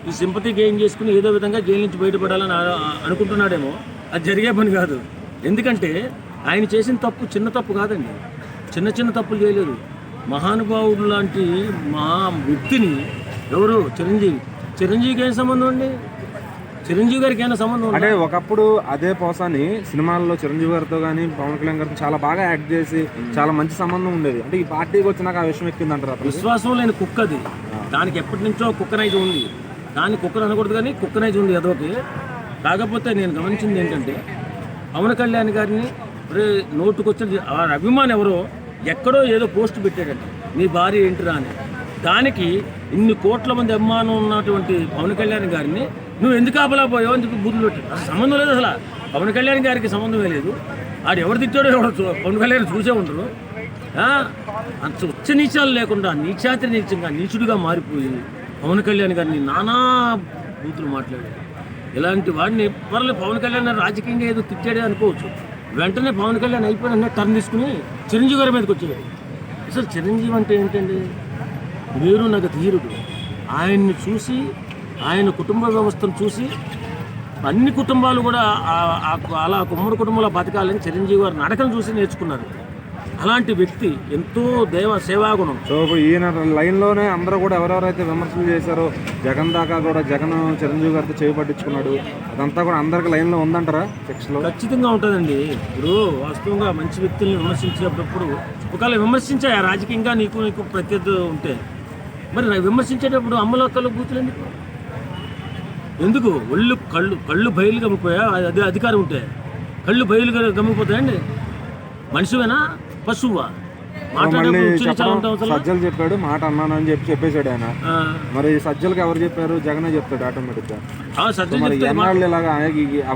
ఈ sympathy gain చేసుకుని ఏదో విధంగా జైలు నుంచి బయటపడాలని అనుకుంటున్నాడేమో. అది జరిగే పని కాదు. ఎందుకంటే ఆయన చేసిన తప్పు చిన్న తప్పు కాదండి, చిన్న చిన్న తప్పులు చేయలేదు. మహానుభావుడు లాంటి మా వ్యక్తిని ఎవరు చిరంజీవికి ఏం సంబంధం అండి? చిరంజీవి గారికి ఏమైనా సంబంధం అంటే ఒకప్పుడు అదే పోసాని సినిమాల్లో చిరంజీవి గారితో కానీ పవన్ కళ్యాణ్ గారితో చాలా బాగా యాక్ట్ చేసి చాలా మంచి సంబంధం ఉండేది. అంటే ఈ పార్టీకి వచ్చినాక ఆ విషయం ఎక్కిందంటారు. విశ్వాసం లేని కుక్క అది. దానికి ఎప్పటి నుంచో కుక్కనైజ్ ఉంది. దాన్ని కుక్కను అనకూడదు కానీ కుక్కనైజ్ ఉంది అదొకటి. కాకపోతే నేను గమనించింది ఏంటంటే పవన్ కళ్యాణ్ గారిని నోటుకొచ్చిన ఆ అభిమాని ఎవరో ఎక్కడో ఏదో పోస్ట్ పెట్టాడంట, మీ భార్య ఏంటిరా అని. దానికి ఇన్ని కోట్ల మంది అభిమానం ఉన్నటువంటి పవన్ కళ్యాణ్ గారిని నువ్వు ఎందుకు ఆపలేకపోయావు అని చెప్పి బూతులు పెట్టాడు. అసలు సంబంధం లేదు, అసలు పవన్ కళ్యాణ్ గారికి సంబంధమే లేదు. ఆడు ఎవరు తిట్టాడో ఎవరు పవన్ కళ్యాణ్ చూసే ఉంటారు. అంత ఉచ్చ నీచాలు లేకుండా నీచాతి నీచంగా నీచుడిగా మారిపోయి పవన్ కళ్యాణ్ గారిని నానా బూతులు మాట్లాడాడు. ఇలాంటి వాడిని పవన్ కళ్యాణ్ రాజకీయంగా ఏదో తిట్టాడే అనుకోవచ్చు. వెంటనే పవన్ కళ్యాణ్ అయిపోయిన టర్న్ తీసుకుని చిరంజీవి గారి మీదకి వచ్చాడు. అసలు చిరంజీవి అంటే ఏంటండి? వేరు నాకు తీరుడు. ఆయన్ని చూసి, ఆయన కుటుంబ వ్యవస్థను చూసి అన్ని కుటుంబాలు కూడా అలా కుమ్మడి కుటుంబంలో బతకాలని చిరంజీవి గారు నడకను చూసి నేర్చుకున్నారు. అలాంటి వ్యక్తి, ఎంతో సేవాగుణం. సో ఈయన లైన్లోనే అందరూ కూడా ఎవరెవరైతే విమర్శలు చేశారో జగన్ దాకా కూడా జగన్ చిరంజీవి గారితో చేయి పట్టించుకున్నాడు, అదంతా కూడా అందరికి లైన్లో ఉందంటారా? సెక్షన్లో ఖచ్చితంగా ఉంటుందండి. ఇప్పుడు వాస్తవంగా మంచి వ్యక్తుల్ని విమర్శించేటప్పుడు ఒకవేళ విమర్శించే రాజకీయంగా నీకు ప్రత్యర్థి ఉంటే మరి విమర్శించేటప్పుడు అమ్మలక్కలు బూతులు ఎందుకు ఒళ్ళు కళ్ళు బయలు గమ్మిపోయా? అదే అధికారం ఉంటే కళ్ళు బయలు గమ్మిపోతాయండి. మనిషివేనా పశువా? సజ్జలు చెప్పాడు మాట అన్నానని చెప్పేశాడు ఆయన. మరి సజ్జలకు ఎవరు చెప్పారు? జగనే చెప్తాడు ఆటోమేటిక్ గా. ఎన్నాళ్ళు ఇలాగా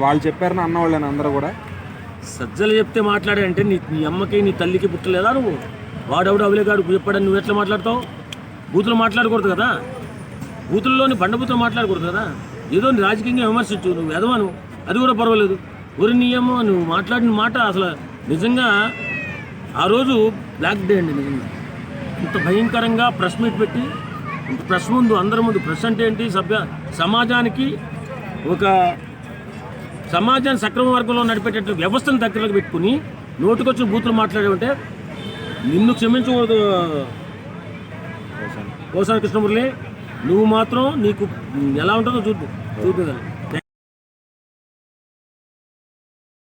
వాళ్ళు చెప్పారని అన్నవాళ్ళని అందరూ కూడా సజ్జలు చెప్తే మాట్లాడాడంటే నీ అమ్మకి నీ తల్లికి పుట్టలేదా? నువ్వు వాడెవడు అవలేగాడు చెప్పాడని నువ్వు ఎట్లా మాట్లాడతావు? బూతులు మాట్లాడకూడదు కదా, బూతుల్లోని బండబూతులు మాట్లాడకూడదు కదా. ఏదో రాజకీయంగా విమర్శించు, నువ్వు ఎదవాను అది కూడా పర్వాలేదు. ఒరి నీయమో నువ్వు మాట్లాడిన మాట అసలు నిజంగా ఆ రోజు బ్లాక్ డే అండి. నిజంగా ఇంత భయంకరంగా ప్రెస్ మీట్ పెట్టి ప్రెస్ ముందు అందరి ముందు ప్రెస్ అంటే ఏంటి? సమాజాన్ని సక్రమ వర్గంలో నడిపేటట్టు వ్యవస్థను దగ్గరలోకి పెట్టుకుని నోటుకొచ్చిన బూతులు మాట్లాడేవంటే నిన్ను క్షమించకూడదు పోసాని కృష్ణమురళి. నువ్వు మాత్రం నీకు ఎలా ఉంటుందో చూద్దాం.